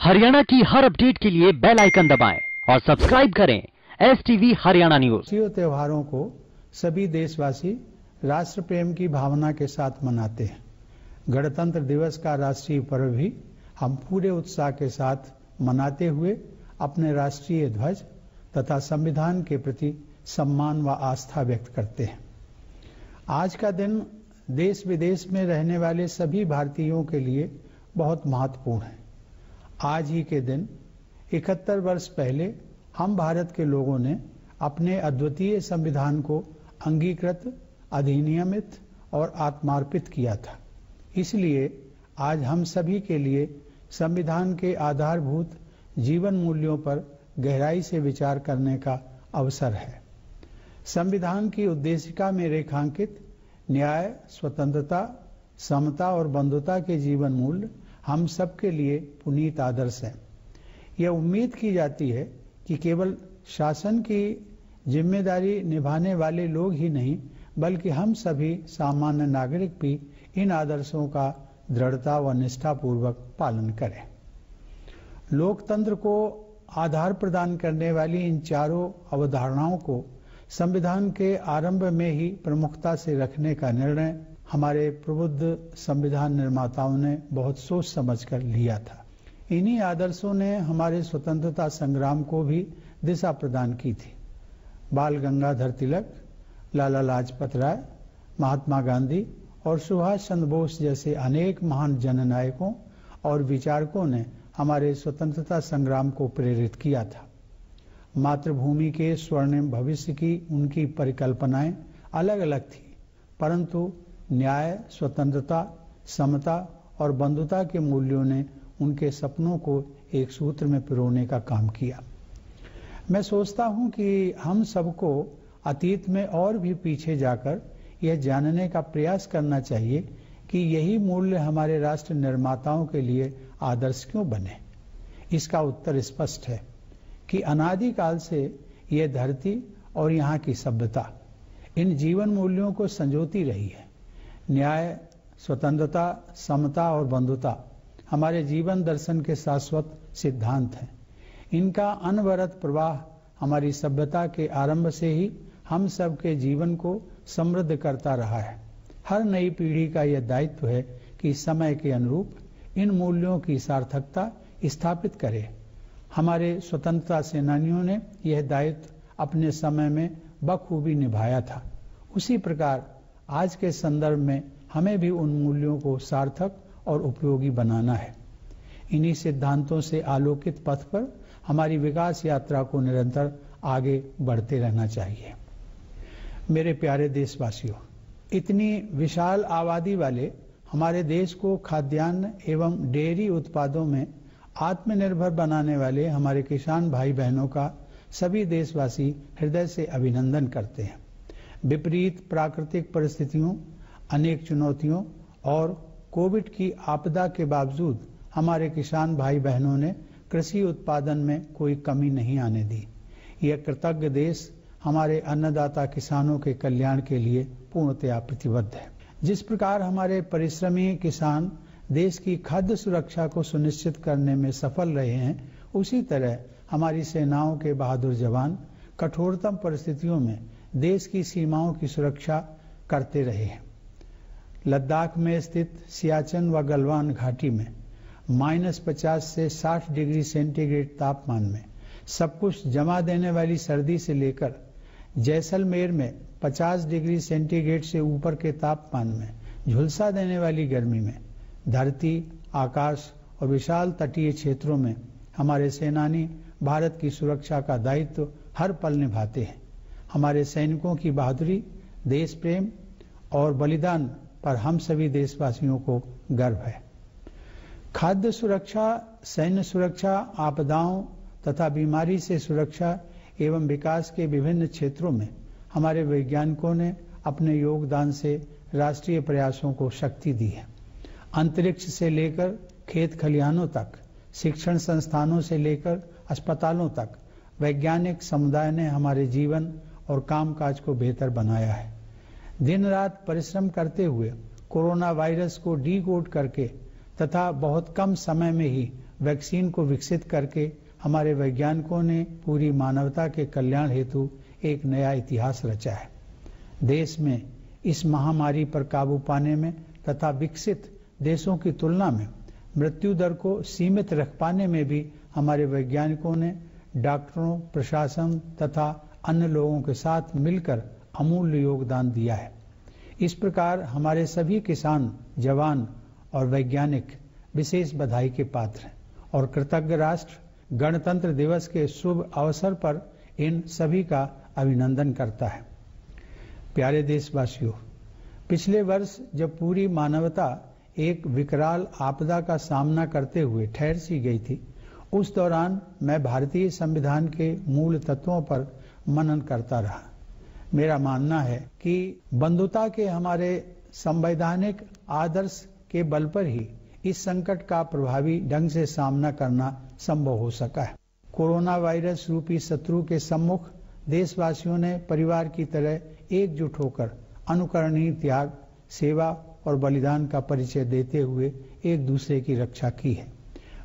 हरियाणा की हर अपडेट के लिए बेल आइकन दबाएं और सब्सक्राइब करें STV हरियाणा न्यूज। त्योहारों को सभी देशवासी राष्ट्र प्रेम की भावना के साथ मनाते हैं। गणतंत्र दिवस का राष्ट्रीय पर्व भी हम पूरे उत्साह के साथ मनाते हुए अपने राष्ट्रीय ध्वज तथा संविधान के प्रति सम्मान व आस्था व्यक्त करते हैं। आज का दिन देश विदेश में रहने वाले सभी भारतीयों के लिए बहुत महत्वपूर्ण है। आज ही के दिन 71 वर्ष पहले हम भारत के लोगों ने अपने अद्वितीय संविधान को अंगीकृत, अधिनियमित और आत्मार्पित किया था। इसलिए आज हम सभी के लिए संविधान के आधारभूत जीवन मूल्यों पर गहराई से विचार करने का अवसर है। संविधान की उद्देशिका में रेखांकित न्याय, स्वतंत्रता, समता और बंधुता के जीवन मूल्य हम सबके लिए पुनीत आदर्श हैं। यह उम्मीद की जाती है कि केवल शासन की जिम्मेदारी निभाने वाले लोग ही नहीं, बल्कि हम सभी सामान्य नागरिक भी इन आदर्शों का दृढ़ता व निष्ठापूर्वक पालन करें। लोकतंत्र को आधार प्रदान करने वाली इन चारों अवधारणाओं को संविधान के आरंभ में ही प्रमुखता से रखने का निर्णय हमारे प्रबुद्ध संविधान निर्माताओं ने बहुत सोच समझकर लिया था। इन्हीं आदर्शों ने हमारे स्वतंत्रता संग्राम को भी दिशा प्रदान की थी। बाल गंगाधर तिलक, लाला लाजपत राय, महात्मा गांधी और सुभाष चंद्र बोस जैसे अनेक महान जननायकों और विचारकों ने हमारे स्वतंत्रता संग्राम को प्रेरित किया था। मातृभूमि के स्वर्णिम भविष्य की उनकी परिकल्पनाएं अलग अलग थी, परंतु न्याय, स्वतंत्रता, समता और बंधुता के मूल्यों ने उनके सपनों को एक सूत्र में पिरोने का काम किया। मैं सोचता हूं कि हम सबको अतीत में और भी पीछे जाकर यह जानने का प्रयास करना चाहिए कि यही मूल्य हमारे राष्ट्र निर्माताओं के लिए आदर्श क्यों बने। इसका उत्तर स्पष्ट है कि अनादिकाल से यह धरती और यहाँ की सभ्यता इन जीवन मूल्यों को संजोती रही है। न्याय, स्वतंत्रता, समता और बंधुता हमारे जीवन दर्शन के शाश्वत सिद्धांत हैं। इनका अनवरत प्रवाह हमारी सभ्यता के आरंभ से ही हम सब के जीवन को समृद्ध करता रहा है। हर नई पीढ़ी का यह दायित्व है कि समय के अनुरूप इन मूल्यों की सार्थकता स्थापित करे। हमारे स्वतंत्रता सेनानियों ने यह दायित्व अपने समय में बखूबी निभाया था। उसी प्रकार आज के संदर्भ में हमें भी उन मूल्यों को सार्थक और उपयोगी बनाना है। इन्हीं सिद्धांतों से आलोकित पथ पर हमारी विकास यात्रा को निरंतर आगे बढ़ते रहना चाहिए। मेरे प्यारे देशवासियों, इतनी विशाल आबादी वाले हमारे देश को खाद्यान्न एवं डेयरी उत्पादों में आत्मनिर्भर बनाने वाले हमारे किसान भाई बहनों का सभी देशवासी हृदय से अभिनंदन करते हैं। विपरीत प्राकृतिक परिस्थितियों, अनेक चुनौतियों और कोविड की आपदा के बावजूद हमारे किसान भाई बहनों ने कृषि उत्पादन में कोई कमी नहीं आने दी। यह कृतज्ञ देश हमारे अन्नदाता किसानों के कल्याण के लिए पूर्णतया प्रतिबद्ध है। जिस प्रकार हमारे परिश्रमी किसान देश की खाद्य सुरक्षा को सुनिश्चित करने में सफल रहे हैं, उसी तरह हमारी सेनाओं के बहादुर जवान कठोरतम परिस्थितियों में देश की सीमाओं की सुरक्षा करते रहे हैं। लद्दाख में स्थित सियाचिन व गलवान घाटी में -50 से 60 डिग्री सेंटीग्रेड तापमान में सब कुछ जमा देने वाली सर्दी से लेकर जैसलमेर में 50 डिग्री सेंटीग्रेड से ऊपर के तापमान में झुलसा देने वाली गर्मी में धरती, आकाश और विशाल तटीय क्षेत्रों में हमारे सेनानी भारत की सुरक्षा का दायित्व हर पल निभाते हैं। हमारे सैनिकों की बहादुरी, देश प्रेम और बलिदान पर हम सभी देशवासियों को गर्व है। खाद्य सुरक्षा, सैन्य सुरक्षा, आपदाओं तथा बीमारी से सुरक्षा एवं विकास के विभिन्न क्षेत्रों में हमारे वैज्ञानिकों ने अपने योगदान से राष्ट्रीय प्रयासों को शक्ति दी है। अंतरिक्ष से लेकर खेत खलिहानों तक, शिक्षण संस्थानों से लेकर अस्पतालों तक वैज्ञानिक समुदाय ने हमारे जीवन और कामकाज को बेहतर बनाया है। दिन रात परिश्रम करते हुए कोरोना वायरस को डीकोड करके तथा बहुत कम समय में ही वैक्सीन को विकसित करके हमारे वैज्ञानिकों ने पूरी मानवता के कल्याण हेतु एक नया इतिहास रचा है। देश में इस महामारी पर काबू पाने में तथा विकसित देशों की तुलना में मृत्यु दर को सीमित रख पाने में भी हमारे वैज्ञानिकों ने डॉक्टरों, प्रशासन तथा अन्य लोगों के साथ मिलकर अमूल्य योगदान दिया है। इस प्रकार हमारे सभी किसान, जवान और वैज्ञानिक विशेष बधाई के पात्र हैं और कृतज्ञ राष्ट्र गणतंत्र दिवस के शुभ अवसर पर इन सभी का अभिनंदन करता है। प्यारे देशवासियों, पिछले वर्ष जब पूरी मानवता एक विकराल आपदा का सामना करते हुए ठहर सी गई थी, उस दौरान मैं भारतीय संविधान के मूल तत्वों पर मनन करता रहा। मेरा मानना है कि बंधुता के हमारे संवैधानिक आदर्श के बल पर ही इस संकट का प्रभावी ढंग से सामना करना संभव हो सका है। कोरोना वायरस रूपी शत्रु के सम्मुख देशवासियों ने परिवार की तरह एकजुट होकर अनुकरणीय त्याग, सेवा और बलिदान का परिचय देते हुए एक दूसरे की रक्षा की है।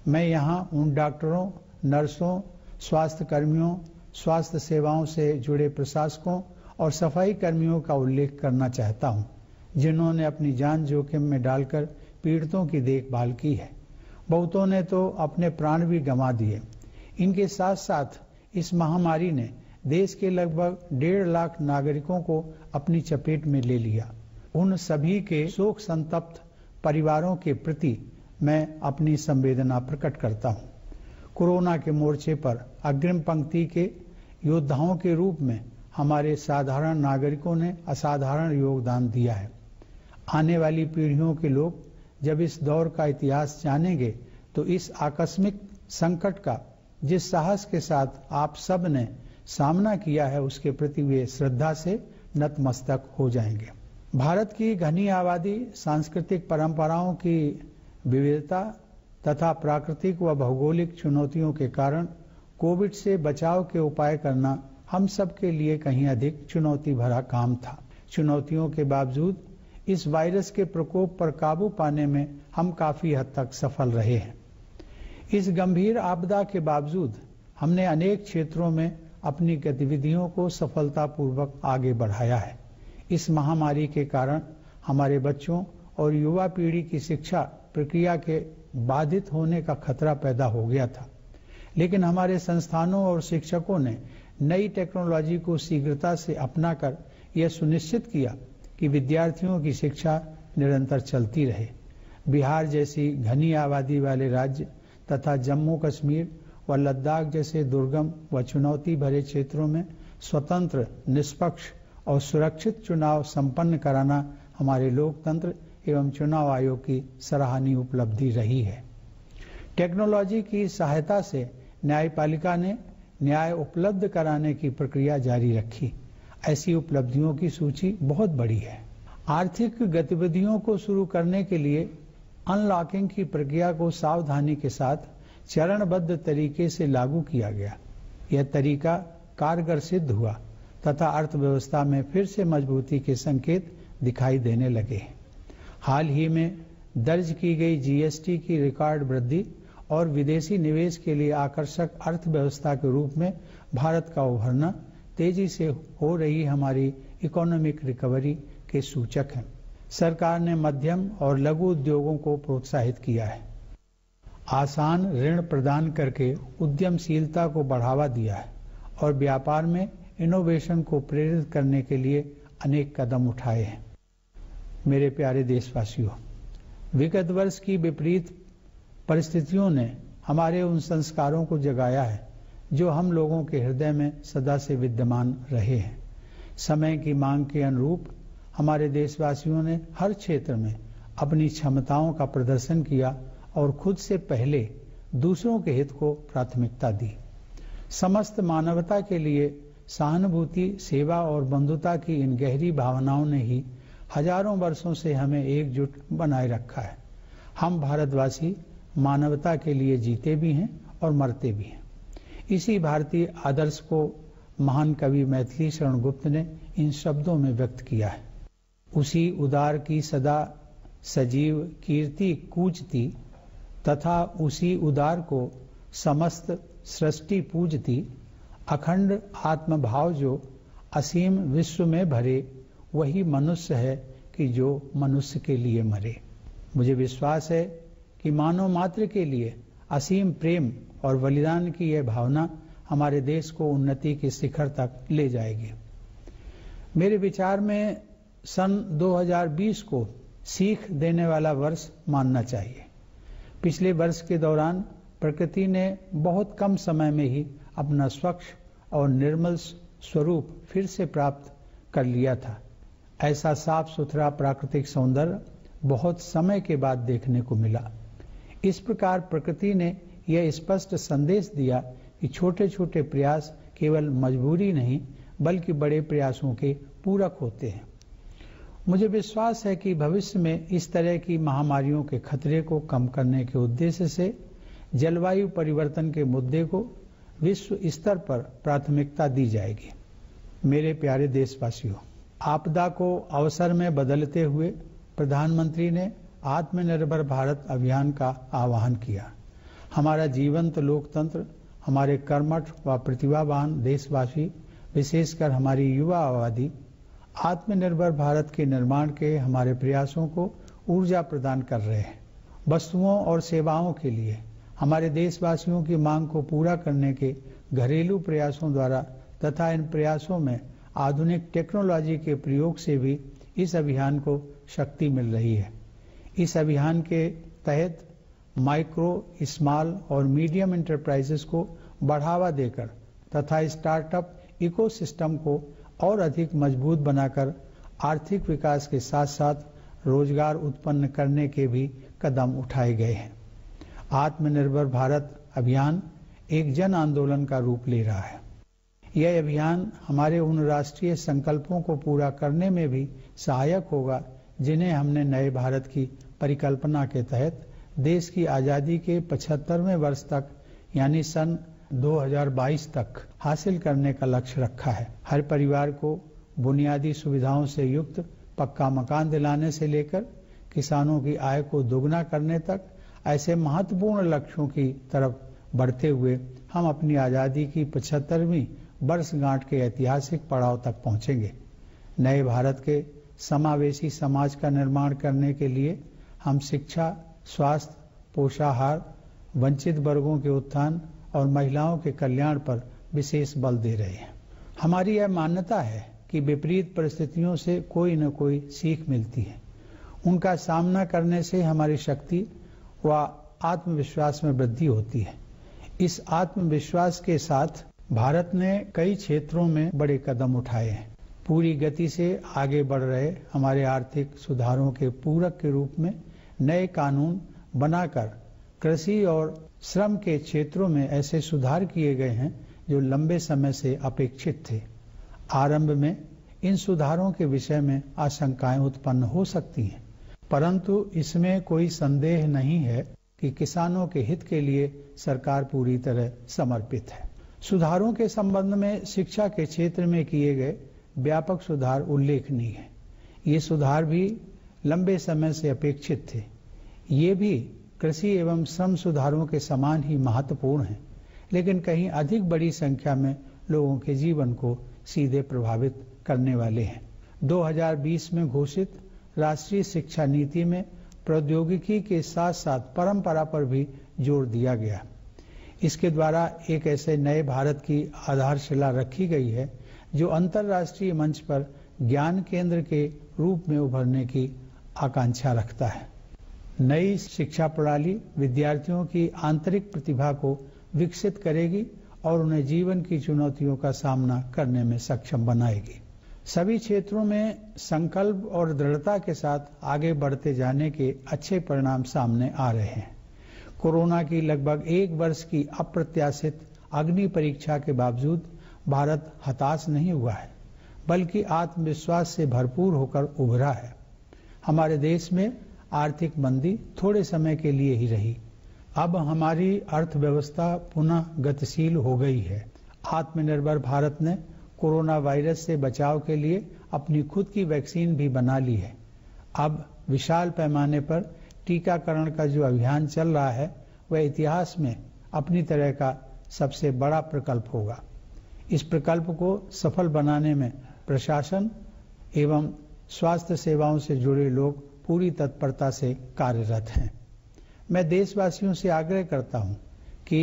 मैं यहाँ उन डॉक्टरों, नर्सों, स्वास्थ्य कर्मियों, स्वास्थ्य सेवाओं से जुड़े प्रशासकों और सफाई कर्मियों का उल्लेख करना चाहता हूँ, जिन्होंने अपनी जान जोखिम में डालकर पीड़ितों की देखभाल की है। बहुतों ने तो अपने प्राण भी गंवा दिए। इनके साथ साथ इस महामारी ने देश के लगभग 1.5 लाख नागरिकों को अपनी चपेट में ले लिया। उन सभी के शोक संतप्त परिवारों के प्रति मैं अपनी संवेदना प्रकट करता हूँ। कोरोना के मोर्चे पर अग्रिम पंक्ति के योद्धाओं के रूप में हमारे साधारण नागरिकों ने असाधारण योगदान दिया है। आने वाली पीढ़ियों के लोग जब इस दौर का इतिहास जानेंगे तो इस आकस्मिक संकट का जिस साहस के साथ आप सब ने सामना किया है, उसके प्रति वे श्रद्धा से नतमस्तक हो जाएंगे। भारत की घनी आबादी, सांस्कृतिक परंपराओं की विविधता तथा प्राकृतिक व भौगोलिक चुनौतियों के कारण कोविड से बचाव के उपाय करना हम सब के लिए कहीं अधिक चुनौती भरा काम था। चुनौतियों के बावजूद इस वायरस के प्रकोप पर काबू पाने में हम काफी हद तक सफल रहे हैं। इस गंभीर आपदा के बावजूद हमने अनेक क्षेत्रों में अपनी गतिविधियों को सफलतापूर्वक आगे बढ़ाया है। इस महामारी के कारण हमारे बच्चों और युवा पीढ़ी की शिक्षा प्रक्रिया के बाधित होने का खतरा पैदा हो गया था, लेकिन हमारे संस्थानों और शिक्षकों ने नई टेक्नोलॉजी को शीघ्रता से अपनाकर यह सुनिश्चित किया कि विद्यार्थियों की शिक्षा निरंतर चलती रहे। बिहार जैसी घनी आबादी वाले राज्य तथा जम्मू कश्मीर व लद्दाख जैसे दुर्गम व चुनौती भरे क्षेत्रों में स्वतंत्र, निष्पक्ष और सुरक्षित चुनाव संपन्न कराना हमारे लोकतंत्र एवं चुनाव आयोग की सराहनीय उपलब्धि रही है। टेक्नोलॉजी की सहायता से न्यायपालिका ने न्याय उपलब्ध कराने की प्रक्रिया जारी रखी। ऐसी उपलब्धियों की सूची बहुत बड़ी है। आर्थिक गतिविधियों को शुरू करने के लिए अनलॉकिंग की प्रक्रिया को सावधानी के साथ चरणबद्ध तरीके से लागू किया गया। यह तरीका कारगर सिद्ध हुआ तथा अर्थव्यवस्था में फिर से मजबूती के संकेत दिखाई देने लगे। हाल ही में दर्ज की गई जीएसटी की रिकॉर्ड वृद्धि और विदेशी निवेश के लिए आकर्षक अर्थव्यवस्था के रूप में भारत का उभरना तेजी से हो रही हमारी इकोनॉमिक रिकवरी के सूचक हैं। सरकार ने मध्यम और लघु उद्योगों को प्रोत्साहित किया है। आसान ऋण प्रदान करके उद्यमशीलता को बढ़ावा दिया है और व्यापार में इनोवेशन को प्रेरित करने के लिए अनेक कदम उठाए हैं। मेरे प्यारे देशवासियों, विगत वर्ष की विपरीत परिस्थितियों ने हमारे उन संस्कारों को जगाया है जो हम लोगों के हृदय में सदा से विद्यमान रहे हैं। समय की मांग के अनुरूप हमारे देशवासियों ने हर क्षेत्र में अपनी क्षमताओं का प्रदर्शन किया और खुद से पहले दूसरों के हित को प्राथमिकता दी। समस्त मानवता के लिए सहानुभूति, सेवा और बंधुता की इन गहरी भावनाओं ने ही हजारों वर्षों से हमें एकजुट बनाए रखा है। हम भारतवासी मानवता के लिए जीते भी हैं और मरते भी हैं। इसी भारतीय आदर्श को महान कवि मैथिली शरण गुप्त ने इन शब्दों में व्यक्त किया है। उसी उदार की सदा सजीव कीर्ति कूजती, तथा उसी उदार को समस्त सृष्टि पूजती, अखंड आत्मभाव जो असीम विश्व में भरे, वही मनुष्य है कि जो मनुष्य के लिए मरे। मुझे विश्वास है कि मानव मात्र के लिए असीम प्रेम और बलिदान की यह भावना हमारे देश को उन्नति के शिखर तक ले जाएगी। मेरे विचार में सन 2020 को सीख देने वाला वर्ष मानना चाहिए। पिछले वर्ष के दौरान प्रकृति ने बहुत कम समय में ही अपना स्वच्छ और निर्मल स्वरूप फिर से प्राप्त कर लिया था। ऐसा साफ सुथरा प्राकृतिक सौंदर्य बहुत समय के बाद देखने को मिला। इस प्रकार प्रकृति ने यह स्पष्ट संदेश दिया कि छोटे छोटे प्रयास केवल मजबूरी नहीं बल्कि बड़े प्रयासों के पूरक होते हैं। मुझे विश्वास है कि भविष्य में इस तरह की महामारियों के खतरे को कम करने के उद्देश्य से जलवायु परिवर्तन के मुद्दे को विश्व स्तर पर प्राथमिकता दी जाएगी। मेरे प्यारे देशवासियों, आपदा को अवसर में बदलते हुए प्रधानमंत्री ने आत्मनिर्भर भारत अभियान का आह्वान किया। हमारा जीवंत लोकतंत्र, हमारे कर्मठ व प्रतिभावान देशवासी, विशेषकर हमारी युवा आबादी आत्मनिर्भर भारत के निर्माण के हमारे प्रयासों को ऊर्जा प्रदान कर रहे हैं। वस्तुओं और सेवाओं के लिए हमारे देशवासियों की मांग को पूरा करने के घरेलू प्रयासों द्वारा तथा इन प्रयासों में आधुनिक टेक्नोलॉजी के प्रयोग से भी इस अभियान को शक्ति मिल रही है। इस अभियान के तहत माइक्रो, स्मॉल और मीडियम एंटरप्राइजेस को बढ़ावा देकर तथा स्टार्टअप इकोसिस्टम को और अधिक मजबूत बनाकर आर्थिक विकास के साथ साथ रोजगार उत्पन्न करने के भी कदम उठाए गए हैं। आत्मनिर्भर भारत अभियान एक जन आंदोलन का रूप ले रहा है। यह अभियान हमारे उन राष्ट्रीय संकल्पों को पूरा करने में भी सहायक होगा जिन्हें हमने नए भारत की परिकल्पना के तहत देश की आजादी के 75वें वर्ष तक यानी सन 2022 तक हासिल करने का लक्ष्य रखा है। हर परिवार को बुनियादी सुविधाओं से युक्त पक्का मकान दिलाने से लेकर किसानों की आय को दोगुना करने तक ऐसे महत्वपूर्ण लक्ष्यों की तरफ बढ़ते हुए हम अपनी आजादी की 75वीं वर्षगांठ के ऐतिहासिक पड़ाव तक पहुंचेंगे। नए भारत के समावेशी समाज का निर्माण करने के लिए हम शिक्षा, स्वास्थ्य, पोषाहार, वंचित वर्गों के उत्थान और महिलाओं के कल्याण पर विशेष बल दे रहे हैं। हमारी यह मान्यता है कि विपरीत परिस्थितियों से कोई न कोई सीख मिलती है। उनका सामना करने से हमारी शक्ति व आत्मविश्वास में वृद्धि होती है। इस आत्मविश्वास के साथ भारत ने कई क्षेत्रों में बड़े कदम उठाए हैं। पूरी गति से आगे बढ़ रहे हमारे आर्थिक सुधारों के पूरक के रूप में नए कानून बनाकर कृषि और श्रम के क्षेत्रों में ऐसे सुधार किए गए हैं जो लंबे समय से अपेक्षित थे। आरंभ में इन सुधारों के विषय में आशंकाएं उत्पन्न हो सकती हैं, परंतु इसमें कोई संदेह नहीं है कि किसानों के हित के लिए सरकार पूरी तरह समर्पित है। सुधारों के संबंध में शिक्षा के क्षेत्र में किए गए व्यापक सुधार उल्लेखनीय है। ये सुधार भी लंबे समय से अपेक्षित थे। ये भी कृषि एवं श्रम सुधारों के समान ही महत्वपूर्ण है, लेकिन कहीं अधिक बड़ी संख्या में लोगों के जीवन को सीधे प्रभावित करने वाले हैं। 2020 में घोषित राष्ट्रीय शिक्षा नीति में प्रौद्योगिकी के साथ साथ परंपरा पर भी जोर दिया गया। इसके द्वारा एक ऐसे नए भारत की आधारशिला रखी गई है जो अंतर्राष्ट्रीय मंच पर ज्ञान केंद्र के रूप में उभरने की आकांक्षा रखता है। नई शिक्षा प्रणाली विद्यार्थियों की आंतरिक प्रतिभा को विकसित करेगी और उन्हें जीवन की चुनौतियों का सामना करने में सक्षम बनाएगी। सभी क्षेत्रों में संकल्प और दृढ़ता के साथ आगे बढ़ते जाने के अच्छे परिणाम सामने आ रहे हैं। कोरोना की लगभग एक वर्ष की अप्रत्याशित अग्नि परीक्षा के बावजूद भारत हताश नहीं हुआ है, बल्कि आत्मविश्वास से भरपूर होकर उभरा है। हमारे देश में आर्थिक मंदी थोड़े समय के लिए ही रही। अब हमारी अर्थव्यवस्था पुनः गतिशील हो गई है। आत्मनिर्भर भारत ने कोरोना वायरस से बचाव के लिए अपनी खुद की वैक्सीन भी बना ली है। अब विशाल पैमाने पर टीकाकरण का जो अभियान चल रहा है वह इतिहास में अपनी तरह का सबसे बड़ा प्रकल्प होगा। इस प्रकल्प को सफल बनाने में प्रशासन एवं स्वास्थ्य सेवाओं से जुड़े लोग पूरी तत्परता से कार्यरत हैं। मैं देशवासियों से आग्रह करता हूं कि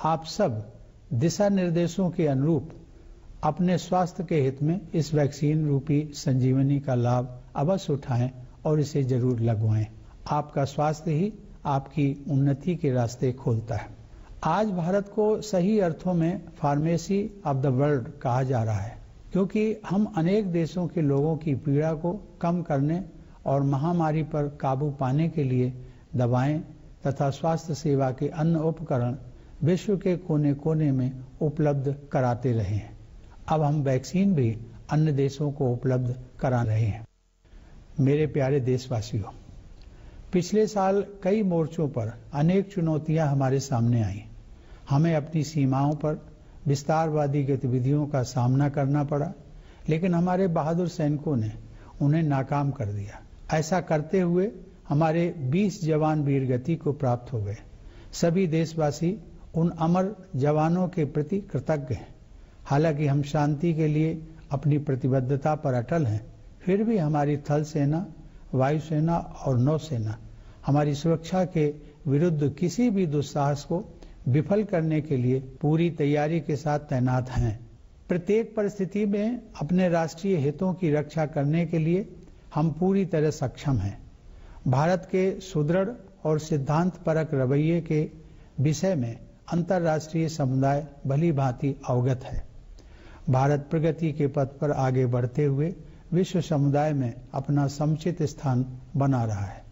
आप सब दिशा निर्देशों के अनुरूप अपने स्वास्थ्य के हित में इस वैक्सीन रूपी संजीवनी का लाभ अवश्य उठाएं और इसे जरूर लगवाएं। आपका स्वास्थ्य ही आपकी उन्नति के रास्ते खोलता है। आज भारत को सही अर्थों में फार्मेसी ऑफ द वर्ल्ड कहा जा रहा है, क्योंकि हम अनेक देशों के लोगों की पीड़ा को कम करने और महामारी पर काबू पाने के लिए दवाएं तथा स्वास्थ्य सेवा के अन्य उपकरण विश्व के कोने कोने में उपलब्ध कराते रहे हैं। अब हम वैक्सीन भी अन्य देशों को उपलब्ध करा रहे हैं। मेरे प्यारे देशवासियों, पिछले साल कई मोर्चों पर अनेक चुनौतियां हमारे सामने आई। हमें अपनी सीमाओं पर विस्तारवादी गतिविधियों का सामना करना पड़ा, लेकिन हमारे बहादुर सैनिकों ने उन्हें नाकाम कर दिया। ऐसा करते हुए हमारे 20 जवान वीरगति को प्राप्त हो गए। सभी देशवासी उन अमर जवानों के प्रति कृतज्ञ हैं। हालांकि हम शांति के लिए अपनी प्रतिबद्धता पर अटल हैं, फिर भी हमारी थल सेना, वायुसेना और नौसेना हमारी सुरक्षा के विरुद्ध किसी भी दुस्साहस को विफल करने के लिए पूरी तैयारी के साथ तैनात हैं। प्रत्येक परिस्थिति में अपने राष्ट्रीय हितों की रक्षा करने के लिए हम पूरी तरह सक्षम हैं। भारत के सुदृढ़ और सिद्धांत परक रवैये के विषय में अंतर्राष्ट्रीय समुदाय भली भांति अवगत है। भारत प्रगति के पथ पर आगे बढ़ते हुए विश्व समुदाय में अपना समुचित स्थान बना रहा है।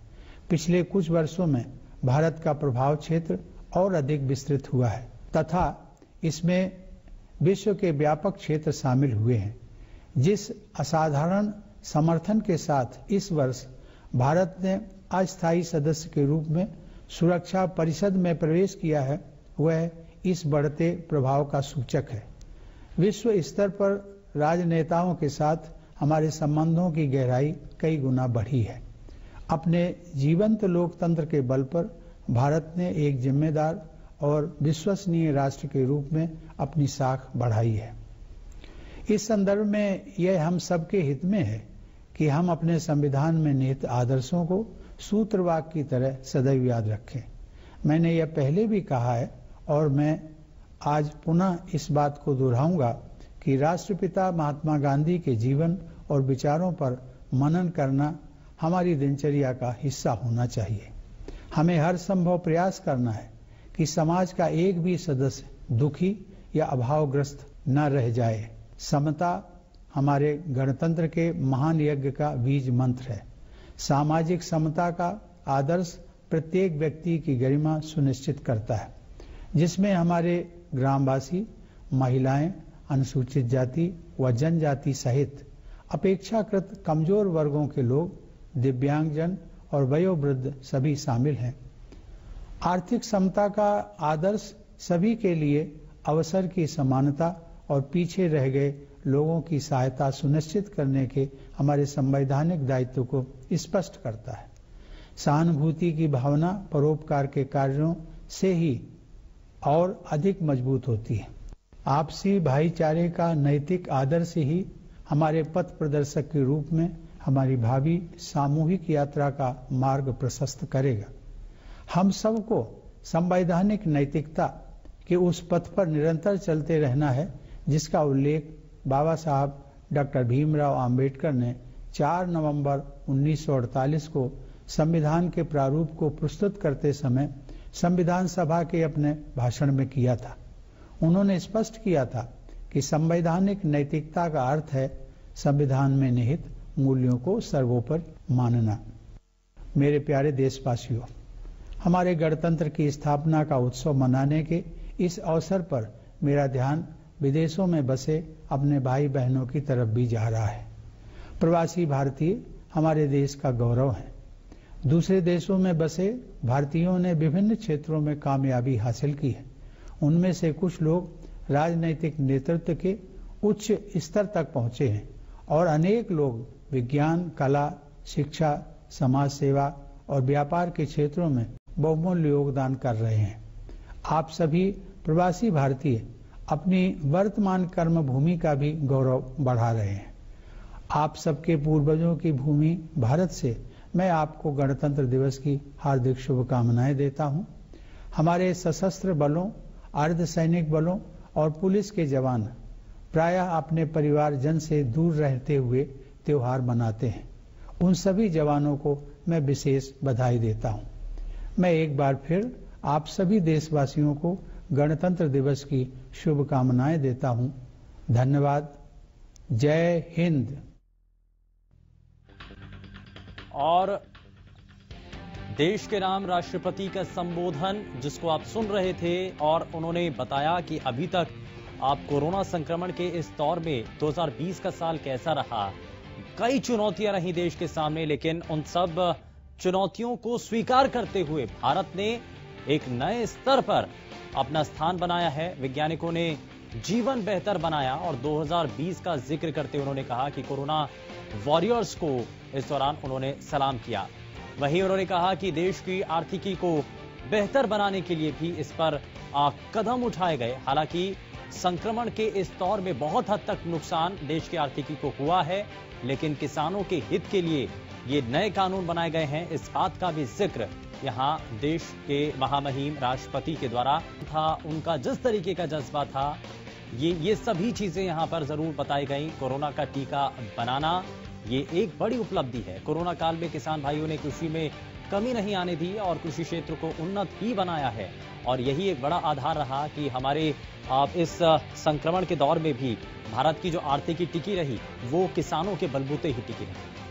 पिछले कुछ वर्षों में भारत का प्रभाव क्षेत्र और अधिक विस्तृत हुआ है तथा इसमें विश्व के व्यापक क्षेत्र शामिल हुए हैं। जिस असाधारण समर्थन के साथ इस वर्ष भारत ने अस्थायी सदस्य के रूप में सुरक्षा परिषद में प्रवेश किया है, वह इस बढ़ते प्रभाव का सूचक है। विश्व स्तर पर राजनेताओं के साथ हमारे संबंधों की गहराई कई गुना बढ़ी है। अपने जीवंत लोकतंत्र के बल पर भारत ने एक जिम्मेदार और विश्वसनीय राष्ट्र के रूप में अपनी साख बढ़ाई है। इस संदर्भ में यह हम सबके हित में है कि हम अपने संविधान में निहित आदर्शों को सूत्रवाक्य की तरह सदैव याद रखें। मैंने यह पहले भी कहा है और मैं आज पुनः इस बात को दोहराऊंगा कि राष्ट्रपिता महात्मा गांधी के जीवन और विचारों पर मनन करना हमारी दिनचर्या का हिस्सा होना चाहिए। हमें हर संभव प्रयास करना है कि समाज का एक भी सदस्य दुखी या अभावग्रस्त न रह जाए। समता हमारे गणतंत्र के महान यज्ञ का बीज मंत्र है। सामाजिक समता का आदर्श प्रत्येक व्यक्ति की गरिमा सुनिश्चित करता है, जिसमें हमारे ग्रामवासी, महिलाएं, अनुसूचित जाति व जनजाति सहित अपेक्षाकृत कमजोर वर्गों के लोग, दिव्यांगजन और वयोवृद्ध सभी शामिल हैं। आर्थिक समता का आदर्श सभी के लिए अवसर की समानता और पीछे रह गए लोगों की सहायता सुनिश्चित करने के हमारे संवैधानिक दायित्व को स्पष्ट करता है। सहानुभूति की भावना परोपकार के कार्यों से ही और अधिक मजबूत होती है। आपसी भाईचारे का नैतिक आदर्श ही हमारे पथ प्रदर्शक के रूप में हमारी भावी सामूहिक यात्रा का मार्ग प्रशस्त करेगा। हम सबको संवैधानिक नैतिकता के उस पथ पर निरंतर चलते रहना है, जिसका उल्लेख बाबा साहब डॉक्टर भीमराव आम्बेडकर ने 4 नवंबर 1948 को संविधान के प्रारूप को प्रस्तुत करते समय संविधान सभा के अपने भाषण में किया था। उन्होंने स्पष्ट किया था कि संवैधानिक नैतिकता का अर्थ है संविधान में निहित मूल्यों को सर्वोपरि मानना। मेरे प्यारे देशवासियों, हमारे गणतंत्र की स्थापना का उत्सव मनाने के इस अवसर पर मेरा ध्यान विदेशों में बसे अपने भाई बहनों की तरफ भी जा रहा है। प्रवासी भारतीय हमारे देश का गौरव हैं। दूसरे देशों में बसे भारतीयों ने विभिन्न क्षेत्रों में कामयाबी हासिल की है। उनमें से कुछ लोग राजनैतिक नेतृत्व के उच्च स्तर तक पहुंचे हैं और अनेक लोग विज्ञान, कला, शिक्षा, समाज सेवा और व्यापार के क्षेत्रों में बहुमूल्य योगदान कर रहे हैं। आप सभी प्रवासी भारतीय अपनी वर्तमान कर्म भूमि का भी गौरव बढ़ा रहे हैं। आप सबके पूर्वजों की भूमि भारत से मैं आपको गणतंत्र दिवस की हार्दिक शुभकामनाएं देता हूं। हमारे सशस्त्र बलों, अर्धसैनिक बलों और पुलिस के जवान प्रायः अपने परिवारजन से दूर रहते हुए त्योहार मनाते हैं। उन सभी जवानों को मैं विशेष बधाई देता हूं। मैं एक बार फिर आप सभी देशवासियों को गणतंत्र दिवस की शुभकामनाएं देता हूं। धन्यवाद। जय हिंद। और देश के नाम राष्ट्रपति का संबोधन जिसको आप सुन रहे थे, और उन्होंने बताया कि अभी तक आप कोरोना संक्रमण के इस दौर में 2020 का साल कैसा रहा। कई चुनौतियां रही देश के सामने, लेकिन उन सब चुनौतियों को स्वीकार करते हुए भारत ने एक नए स्तर पर अपना स्थान बनाया है। वैज्ञानिकों ने जीवन बेहतर बनाया और 2020 का जिक्र करते उन्होंने कहा कि कोरोना वॉरियर्स को इस दौरान उन्होंने सलाम किया। वहीं उन्होंने कहा कि देश की आर्थिकी को बेहतर बनाने के लिए भी इस पर कदम उठाए गए। हालांकि संक्रमण के इस दौर में बहुत हद तक नुकसान देश की आर्थिकी को हुआ है, लेकिन किसानों के हित के लिए ये नए कानून बनाए गए हैं। इस बात का भी जिक्र यहां देश के महामहिम राष्ट्रपति के द्वारा था। उनका जिस तरीके का जज्बा था, ये सभी चीजें यहां पर जरूर बताई गई। कोरोना का टीका बनाना ये एक बड़ी उपलब्धि है। कोरोना काल में किसान भाइयों ने कृषि में कमी नहीं आने दी और कृषि क्षेत्र को उन्नत ही बनाया है, और यही एक बड़ा आधार रहा कि हमारे इस संक्रमण के दौर में भी भारत की जो आर्थिकी टिकी रही वो किसानों के बलबूते ही टिकी रही।